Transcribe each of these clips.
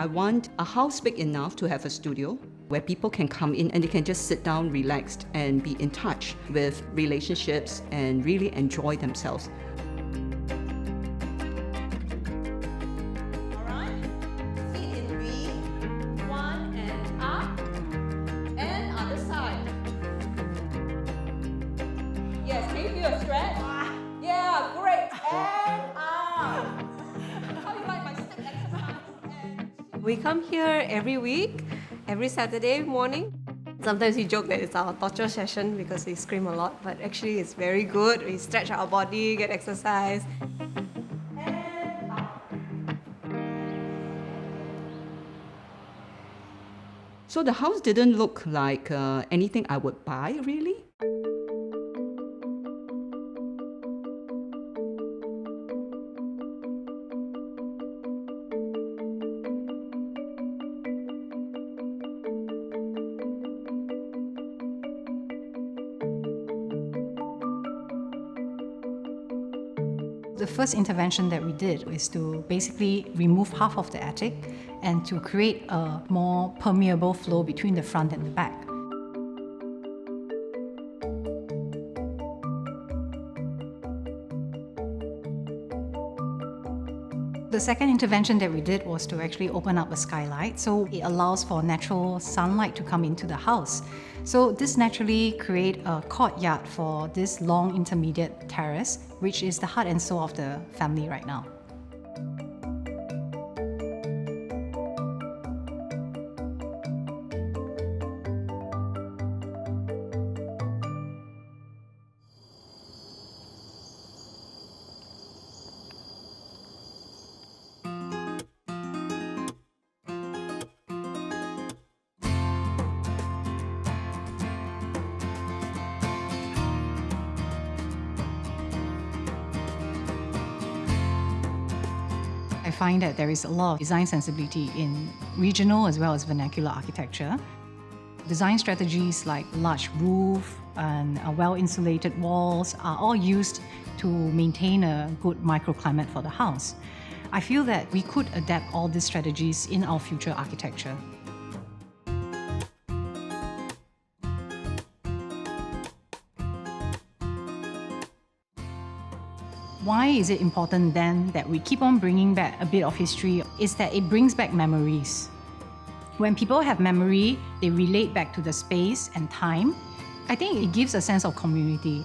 I want a house big enough to have a studio where people can come in and they can just sit down relaxed and be in touch with relationships and really enjoy themselves. Alright, feet in V, one and up, and other side. Yes, can you feel a stretch? Yeah, great, and up. How you like my stick exercise? We come here every week, every Saturday morning. Sometimes we joke that it's our torture session because we scream a lot, but actually it's very good. We stretch our body, get exercise. And up. So the house didn't look like anything I would buy, really. The first intervention that we did is to basically remove half of the attic and to create a more permeable flow between the front and the back. The second intervention that we did was to actually open up a skylight, so it allows for natural sunlight to come into the house. So this naturally creates a courtyard for this long intermediate terrace, which is the heart and soul of the family right now. I find that there is a lot of design sensibility in regional as well as vernacular architecture. Design strategies like large roof and well-insulated walls are all used to maintain a good microclimate for the house. I feel that we could adapt all these strategies in our future architecture. Why is it important then that we keep on bringing back a bit of history? Is that it brings back memories. When people have memory, they relate back to the space and time. I think it gives a sense of community.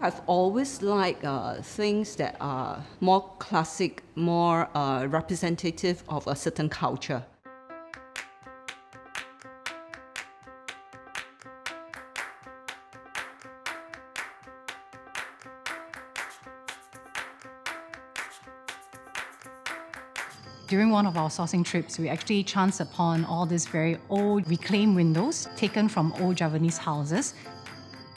I've always liked things that are more classic, more representative of a certain culture. During one of our sourcing trips, we actually chanced upon all these very old reclaimed windows taken from old Javanese houses.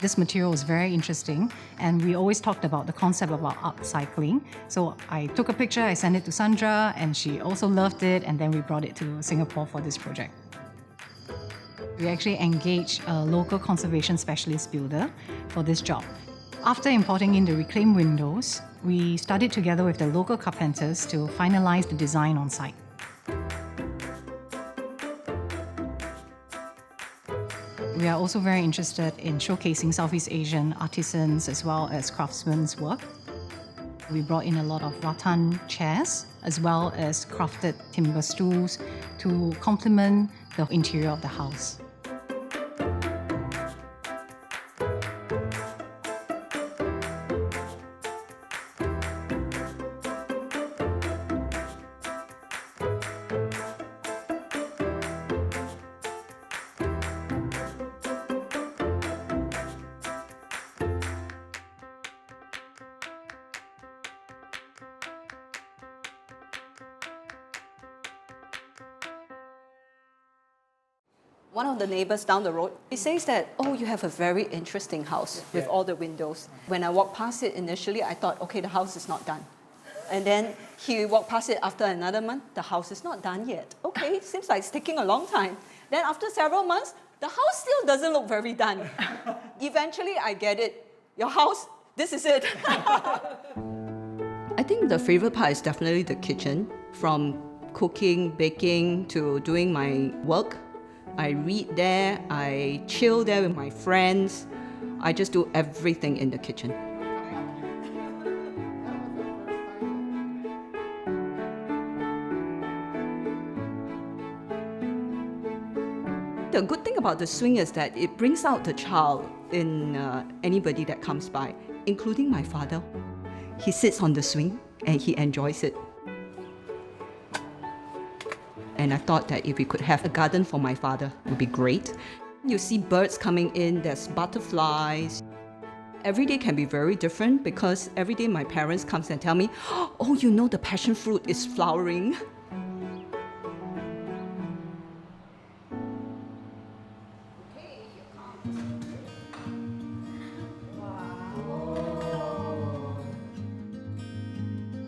This material was very interesting, and we always talked about the concept about upcycling. So I took a picture, I sent it to Sandra, and she also loved it, and then we brought it to Singapore for this project. We actually engaged a local conservation specialist builder for this job. After importing in the reclaimed windows, we studied together with the local carpenters to finalize the design on site. We are also very interested in showcasing Southeast Asian artisans as well as craftsmen's work. We brought in a lot of rattan chairs as well as crafted timber stools to complement the interior of the house. One of the neighbors down the road, he says that, oh, you have a very interesting house with all the windows. When I walked past it initially, I thought, okay, the house is not done. And then he walked past it after another month, the house is not done yet. Okay, seems like it's taking a long time. Then after several months, The house still doesn't look very done. Eventually, I get it. Your house, this is it. I think the favorite part is definitely the kitchen. From cooking, baking, to doing my work. I read there, I chill there with my friends. I just do everything in the kitchen. The good thing about the swing is that it brings out the child in anybody that comes by, including my father. He sits on the swing and he enjoys it. And I thought that if we could have a garden for my father, it would be great. You see birds coming in, there's butterflies. Every day can be very different because every day my parents come and tell me, oh, you know the passion fruit is flowering.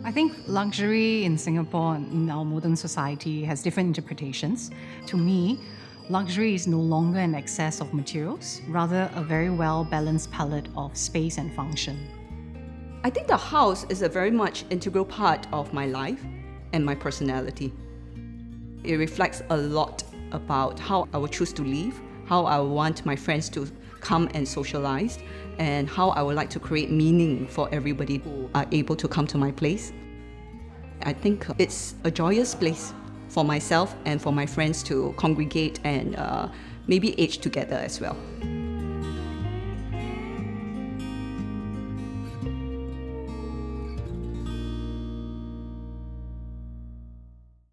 I think luxury in Singapore, in our modern society, has different interpretations. To me, luxury is no longer an excess of materials, rather a very well-balanced palette of space and function. I think the house is a very much integral part of my life and my personality. It reflects a lot about how I would choose to live, how I want my friends to come and socialize, and how I would like to create meaning for everybody who are able to come to my place. I think it's a joyous place for myself and for my friends to congregate and maybe age together as well.